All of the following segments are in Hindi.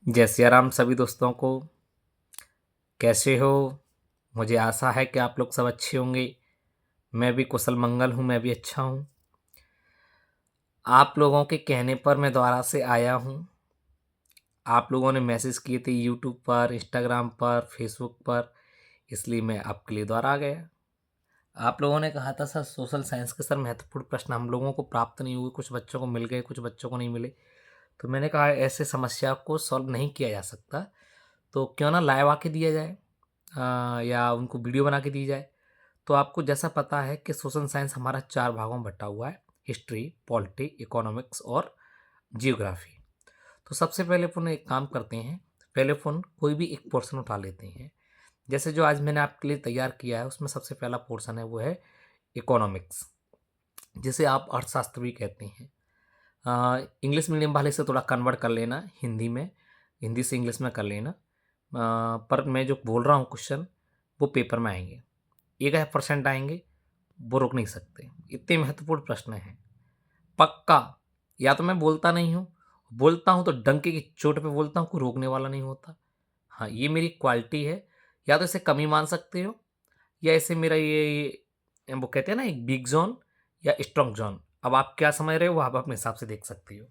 जय सिया राम सभी दोस्तों को। कैसे हो? मुझे आशा है कि आप लोग सब अच्छे होंगे। मैं भी कुशल मंगल हूँ, मैं भी अच्छा हूँ। आप लोगों के कहने पर मैं दोबारा से आया हूँ। आप लोगों ने मैसेज किए थे यूट्यूब पर, इंस्टाग्राम पर, फेसबुक पर, इसलिए मैं आपके लिए दोबारा आ गया। आप लोगों ने कहा था सर सोशल साइंस के सर महत्वपूर्ण प्रश्न हम लोगों को प्राप्त नहीं हुए, कुछ बच्चों को मिल गए, कुछ बच्चों को नहीं मिले। तो मैंने कहा ऐसे समस्या को सॉल्व नहीं किया जा सकता, तो क्यों ना लाइव आके दिया जाए, या उनको वीडियो बना के दी जाए। तो आपको जैसा पता है कि सोशल साइंस हमारा 4 भागों में बँटा हुआ है: हिस्ट्री, पॉलिटी, इकोनॉमिक्स और जियोग्राफी। तो सबसे पहले अपन एक काम करते हैं, पहले अपन कोई भी एक पोर्शन उठा लेते हैं। जैसे जो आज मैंने आपके लिए तैयार किया है उसमें सबसे पहला पोर्शन है वो है इकोनॉमिक्स, जिसे आप अर्थशास्त्र भी कहते हैं। इंग्लिश मीडियम वाले से थोड़ा कन्वर्ट कर लेना हिंदी में, हिंदी से इंग्लिश में कर लेना। पर मैं जो बोल रहा हूँ क्वेश्चन वो पेपर में आएंगे, 1% आएंगे, वो रुक नहीं सकते। इतने महत्वपूर्ण प्रश्न हैं। पक्का, या तो मैं बोलता नहीं हूँ, बोलता हूँ तो डंके की चोट पे बोलता हूँ, कोई रोकने वाला नहीं होता। हाँ, ये मेरी क्वालिटी है। या तो इसे कमी मान सकते हो, या इसे मेरा ये वो कहते हैं ना एक बिग जोन या स्ट्रॉन्ग जोन। अब आप क्या समझ रहे हो वो आप अपने हिसाब से देख सकते हो।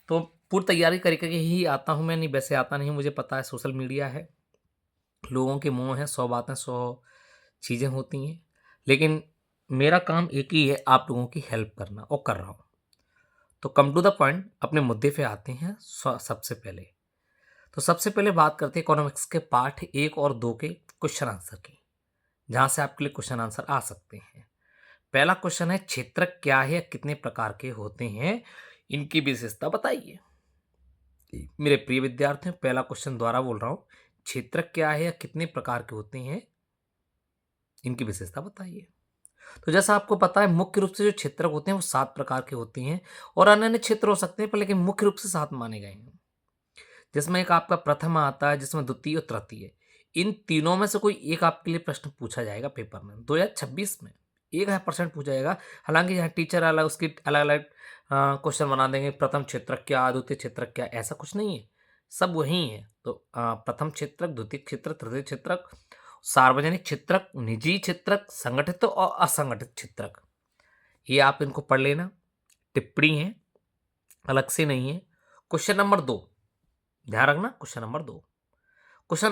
तो पूरी तैयारी करके ही आता हूँ मैं, नहीं वैसे आता नहीं हूँ। मुझे पता है सोशल मीडिया है, लोगों के मुंह हैं, 100 बातें 100 चीज़ें होती हैं, लेकिन मेरा काम एक ही है, आप लोगों की हेल्प करना, और कर रहा हूँ। तो कम टू द पॉइंट, अपने मुद्दे पे आते हैं। सबसे पहले तो सबसे पहले बात करते हैं इकोनॉमिक्स के पार्ट 1 और 2 के क्वेश्चन आंसर की, जहां से आपके लिए क्वेश्चन आंसर आ सकते हैं। पहला क्वेश्चन है क्षेत्रक क्या है या कितने प्रकार के होते हैं, इनकी विशेषता बताइए। मेरे प्रिय विद्यार्थियों, पहला क्वेश्चन दोबारा बोल रहा हूं, क्षेत्रक क्या है या कितने प्रकार के होते हैं, इनकी विशेषता बताइए। तो जैसा आपको पता है मुख्य रूप से जो क्षेत्रक होते हैं वो 7 प्रकार के होते हैं, और अन्य अन्य क्षेत्र हो सकते हैं, पर लेकिन मुख्य रूप से 7 माने गए हैं। जिसमें एक आपका प्रथम आता है, जिसमें द्वितीय और तृतीय। इन तीनों में से कोई एक आपके लिए प्रश्न पूछा जाएगा पेपर में 2026 में, 1% पूछा जाएगा। हालांकि यहाँ टीचर अलग उसकी अलग अलग क्वेश्चन बना देंगे, प्रथम क्षेत्रक क्या, द्वितीय क्षेत्रक क्या, ऐसा कुछ नहीं है, सब वही है। तो प्रथम क्षेत्रक, द्वितीय क्षेत्रक, तृतीय क्षेत्रक, सार्वजनिक क्षेत्रक, निजी क्षेत्रक, संगठित और असंगठित क्षेत्रक, ये आप इनको पढ़ लेना। टिप्पणी है, अलग से नहीं है। क्वेश्चन नंबर 2, ध्यान रखना, क्वेश्चन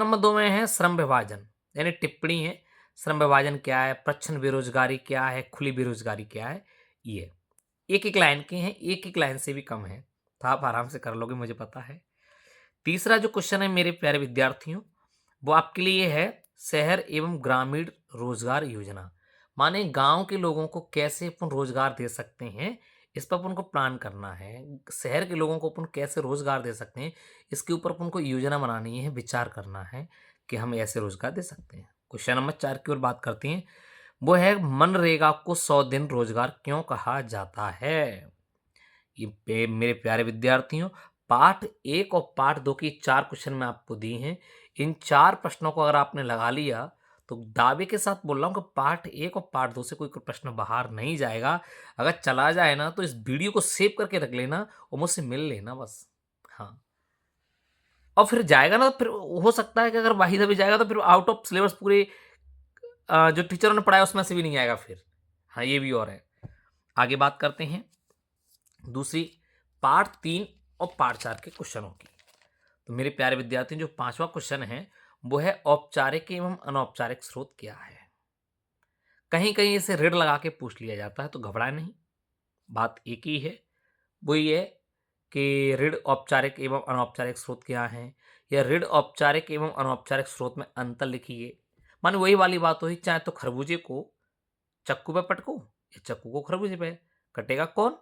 नंबर 2 में है श्रम विभाजन, यानी टिप्पणी है श्रम विभाजन क्या है, प्रच्छन्न बेरोजगारी क्या है, खुली बेरोजगारी क्या है। ये एक एक लाइन के हैं, एक एक लाइन से भी कम है, तो आप आराम से कर लोगे, मुझे पता है। तीसरा जो क्वेश्चन है मेरे प्यारे विद्यार्थियों, वो आपके लिए है शहर एवं ग्रामीण रोजगार योजना। माने गांव के लोगों को कैसे अपन रोजगार दे सकते हैं, इस पर अपन को प्लान करना है। शहर के लोगों को अपन कैसे रोजगार दे सकते हैं, इसके ऊपर अपन को योजना बनानी है, विचार करना है कि हम ऐसे रोजगार दे सकते हैं। क्वेश्चन नंबर 4 की ओर बात करते हैं, वो है मनरेगा को 100 दिन रोजगार क्यों कहा जाता है। मेरे प्यारे विद्यार्थियों, पार्ट 1 और पार्ट 2 की 4 क्वेश्चन मैं आपको दिए हैं। इन 4 प्रश्नों को अगर आपने लगा लिया तो दावे के साथ बोल रहा हूं कि पार्ट 1 और पार्ट 2 से कोई प्रश्न बाहर नहीं जाएगा। अगर चला जाए ना तो इस वीडियो को सेव करके रख लेना और मुझसे मिल लेना बस। हाँ, और फिर जाएगा ना तो फिर हो सकता है कि अगर वाहिदा भी जाएगा तो फिर आउट ऑफ सिलेबस पूरे जो टीचरों ने पढ़ाया उसमें से भी नहीं आएगा फिर। हाँ, ये भी और है। आगे बात करते हैं दूसरी पार्ट 3 और पार्ट 4 के क्वेश्चनों की। तो मेरे प्यारे विद्यार्थी, जो 5वां क्वेश्चन है वो है औपचारिक एवं अनौपचारिक स्रोत क्या है। कहीं कहीं इसे ऋण लगा के पूछ लिया जाता है, तो घबराए नहीं, बात एक ही है। वो ये है कि ऋण औपचारिक एवं अनौपचारिक स्रोत क्या है, या ऋण औपचारिक एवं अनौपचारिक स्रोत में अंतर लिखिए। माने वही वाली बात हुई, चाहे तो खरबूजे को चक्कू पे पटको या चक्कू को खरबूजे पे, कटेगा कौन?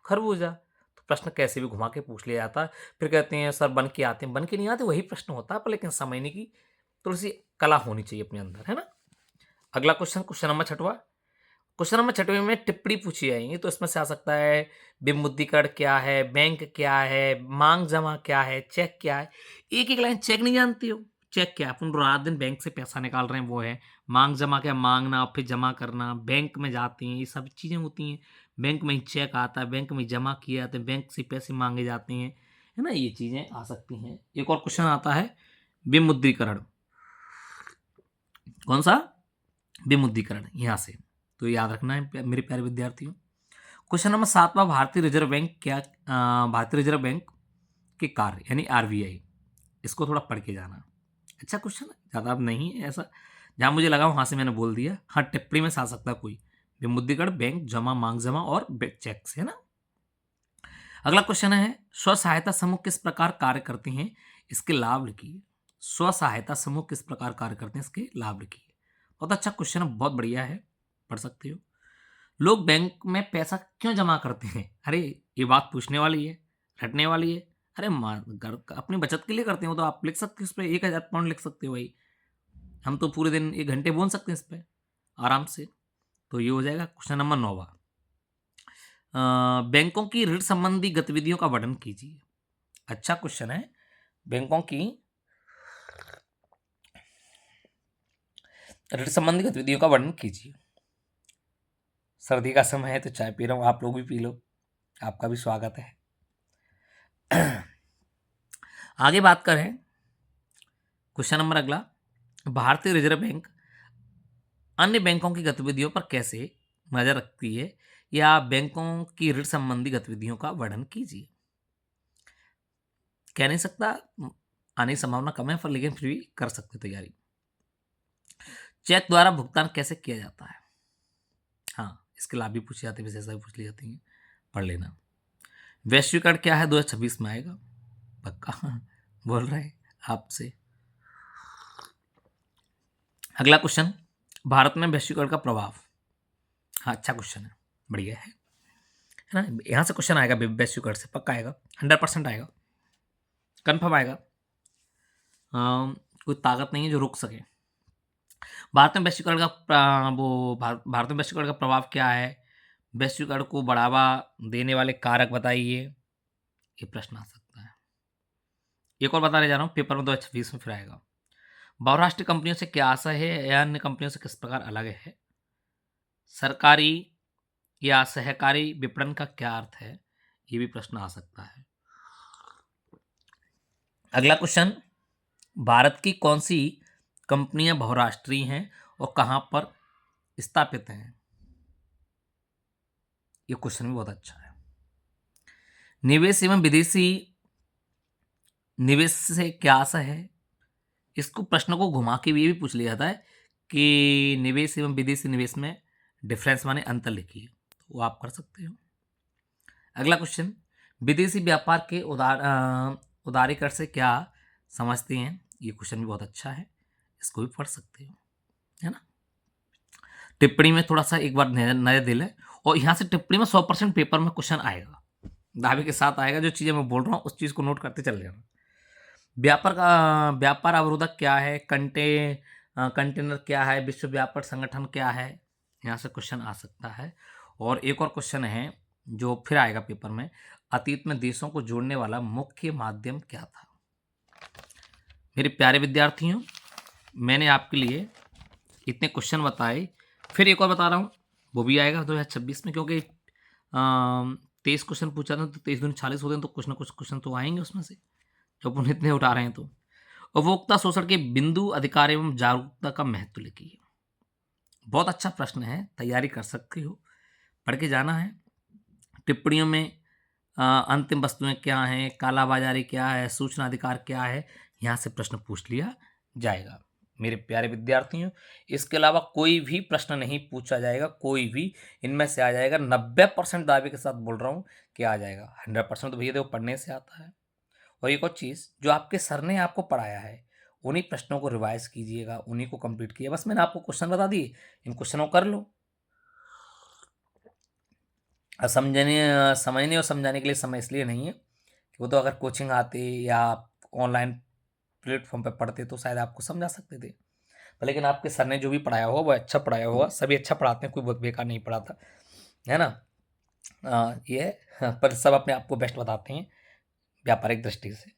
खरबूजा। तो प्रश्न कैसे भी घुमा के पूछ लिया जाता है। फिर कहते हैं सर बन के आते हैं, बन के नहीं आते, वही प्रश्न होता है, पर लेकिन समझने की थोड़ी सी कला होनी चाहिए अपने अंदर, है ना। अगला क्वेश्चन, क्वेश्चन नंबर 6 में टिप्पणी पूछी जाएंगी, तो इसमें से आ सकता है विमुद्रीकरण क्या है, बैंक क्या है, मांग जमा क्या है, चेक क्या है। एक एक लाइन चेक नहीं जानती हो, चेक क्या है, अपन रात दिन बैंक से पैसा निकाल रहे हैं वो है। मांग जमा क्या, मांगना और फिर जमा करना, बैंक में जाते हैं, ये सब चीजें होती हैं। बैंक में ही चेक आता है, बैंक में जमा किया जाता है, बैंक से पैसे मांगे जाते हैं, है ना, ये चीजें आ सकती हैं। एक और क्वेश्चन आता है विमुद्रीकरण। कौन सा? विमुद्रीकरण, यहां से तो याद रखना है मेरे प्यारे विद्यार्थियों। क्वेश्चन नंबर 7वां, भारतीय रिजर्व बैंक क्या भारतीय रिजर्व बैंक के कार्य यानी आरबीआई, इसको थोड़ा पढ़ के जाना। अच्छा क्वेश्चन है, ज्यादा अब नहीं है ऐसा, जहां मुझे लगा वहां से मैंने बोल दिया। हाँ, टिप्पणी में से आ सकता है कोई। विमुद्रीकरण बैंक जमा, मांग जमा और चेक से, है ना। अगला क्वेश्चन है स्व सहायता समूह किस प्रकार कार्य करते हैं, इसके लाभ लिखिए। स्व सहायता समूह किस प्रकार कार्य करते हैं, इसके लाभ लिखिए। बहुत अच्छा क्वेश्चन है, बहुत बढ़िया है, पढ़ सकते हो। लोग बैंक में पैसा क्यों जमा करते हैं? अरे ये बात पूछने वाली है, रटने वाली है। अरे घर अपनी बचत के लिए करते हो तो आप लिख सकते हो, इस पर 1,000 पाउंड लिख सकते हो भाई। हम तो पूरे दिन 1 घंटे बोल सकते हैं इस पर आराम से। तो ये हो जाएगा क्वेश्चन नंबर 9वां। बैंकों की ऋण संबंधी गतिविधियों का वर्णन कीजिए। अच्छा क्वेश्चन है, बैंकों की ऋण संबंधी गतिविधियों का वर्णन कीजिए। सर्दी का समय है तो चाय पी रहा हूं, आप लोग भी पी लो, आपका भी स्वागत है। आगे बात करें, क्वेश्चन नंबर अगला, भारतीय रिजर्व बैंक अन्य बैंकों की गतिविधियों पर कैसे नजर रखती है, या बैंकों की ऋण संबंधी गतिविधियों का वर्णन कीजिए। कह नहीं सकता, आने की संभावना कम है, पर लेकिन फिर भी कर सकते तैयारी। चेक द्वारा भुगतान कैसे किया जाता है? हाँ, इसके लाभ भी पूछे जाते हैं, विशेषता भी पूछ ली जाती है, पढ़ लेना। वैश्वीकरण क्या है, 2026 में आएगा पक्का, बोल रहे हैं आपसे। अगला क्वेश्चन, भारत में वैश्वीकरण का प्रभाव। हाँ, अच्छा क्वेश्चन है, बढ़िया है ना। यहां से क्वेश्चन आएगा वैश्वीकरण से, पक्का आएगा, 100% आएगा, कन्फर्म आएगा। कोई ताकत नहीं है जो रोक सके। भारत में वैश्वीकरण का भारत में वैश्वीकरण का प्रभाव क्या है, वैश्वीकरण को बढ़ावा देने वाले कारक बताइए, ये प्रश्न आ सकता है। एक और बताने जा रहा हूँ, पेपर में 2026 में फिर आएगा। बहुराष्ट्रीय कंपनियों से क्या आशा है या अन्य कंपनियों से किस प्रकार अलग है? सरकारी या सहकारी विपणन का क्या अर्थ है, ये भी प्रश्न आ सकता है। अगला क्वेश्चन, भारत की कौन सी कंपनियां बहुराष्ट्रीय हैं और कहां पर स्थापित हैं? ये क्वेश्चन भी बहुत अच्छा है। निवेश एवं विदेशी निवेश से क्या आशा है, इसको प्रश्न को घुमा के ये भी पूछ लिया जाता है कि निवेश एवं विदेशी निवेश में डिफरेंस माने अंतर लिखिए, तो वो आप कर सकते हो। अगला क्वेश्चन, विदेशी व्यापार के उदारीकरण से क्या समझते हैं, ये क्वेश्चन भी बहुत अच्छा है, इसको भी पढ़ सकते हो, है ना। टिप्पणी में थोड़ा सा एक बार नया दिल है, और यहाँ से टिप्पणी में 100% पेपर में क्वेश्चन आएगा, दावे के साथ आएगा। जो चीज़ें मैं बोल रहा हूँ उस चीज़ को नोट करते चल जाना। व्यापार अवरोधक क्या है, कंटेनर क्या है, विश्व व्यापार संगठन क्या है, यहाँ से क्वेश्चन आ सकता है। और एक और क्वेश्चन है जो फिर आएगा पेपर में, अतीत में देशों को जोड़ने वाला मुख्य माध्यम क्या था? मेरे प्यारे विद्यार्थियों, मैंने आपके लिए इतने क्वेश्चन बताए, फिर एक और बता रहा हूँ, वो भी आएगा 2026 में, क्योंकि 23 क्वेश्चन पूछा था तो 23 दूनी 40 होते हैं, तो कुछ ना कुछ क्वेश्चन तो आएंगे उसमें से, जब उन्हें इतने उठा रहे हैं। तो उपभोक्ता शोषण के बिंदु, अधिकार एवं जागरूकता का महत्व लिखिए। बहुत अच्छा प्रश्न है, तैयारी कर सकते हो, पढ़ के जाना है। टिप्पणियों में अंतिम वस्तुएं क्या हैं, कालाबाजारी क्या है, सूचना अधिकार क्या है, यहाँ से प्रश्न पूछ लिया जाएगा मेरे प्यारे विद्यार्थियों। इसके अलावा कोई भी प्रश्न नहीं पूछा जाएगा, कोई भी इनमें से आ जाएगा। 90% दावे के साथ बोल रहा हूँ कि आ जाएगा। 100% तो भैया देखो पढ़ने से आता है। और एक और चीज़, जो आपके सर ने आपको पढ़ाया है उन्हीं प्रश्नों को रिवाइज कीजिएगा, उन्हीं को कंप्लीट कीजिए। बस मैंने आपको क्वेश्चन बता दिए, इन क्वेश्चनों को कर लो। समझने और समझाने के लिए समय इसलिए नहीं है कि वो तो अगर कोचिंग आते या ऑनलाइन प्लेटफॉर्म पर पढ़ते तो शायद आपको समझा सकते थे, पर लेकिन आपके सर ने जो भी पढ़ाया होगा वो अच्छा पढ़ाया होगा। सभी अच्छा पढ़ाते हैं, कोई बहुत बेकार नहीं पढ़ाता, है ना। ये पर सब अपने आप को बेस्ट बताते हैं व्यापारिक दृष्टि से।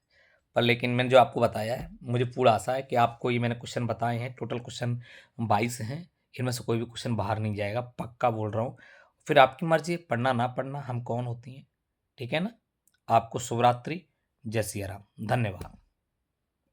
पर लेकिन मैंने जो आपको बताया है, मुझे पूरा आशा है कि आपको ये मैंने क्वेश्चन बताए हैं, टोटल क्वेश्चन 22 हैं, इनमें से कोई भी क्वेश्चन बाहर नहीं जाएगा, पक्का बोल रहा हूँ। फिर आपकी मर्जी है, पढ़ना ना पढ़ना, हम कौन होती हैं, ठीक है ना। आपको शुभ रात्रि, जय सिया राम। धन्यवाद।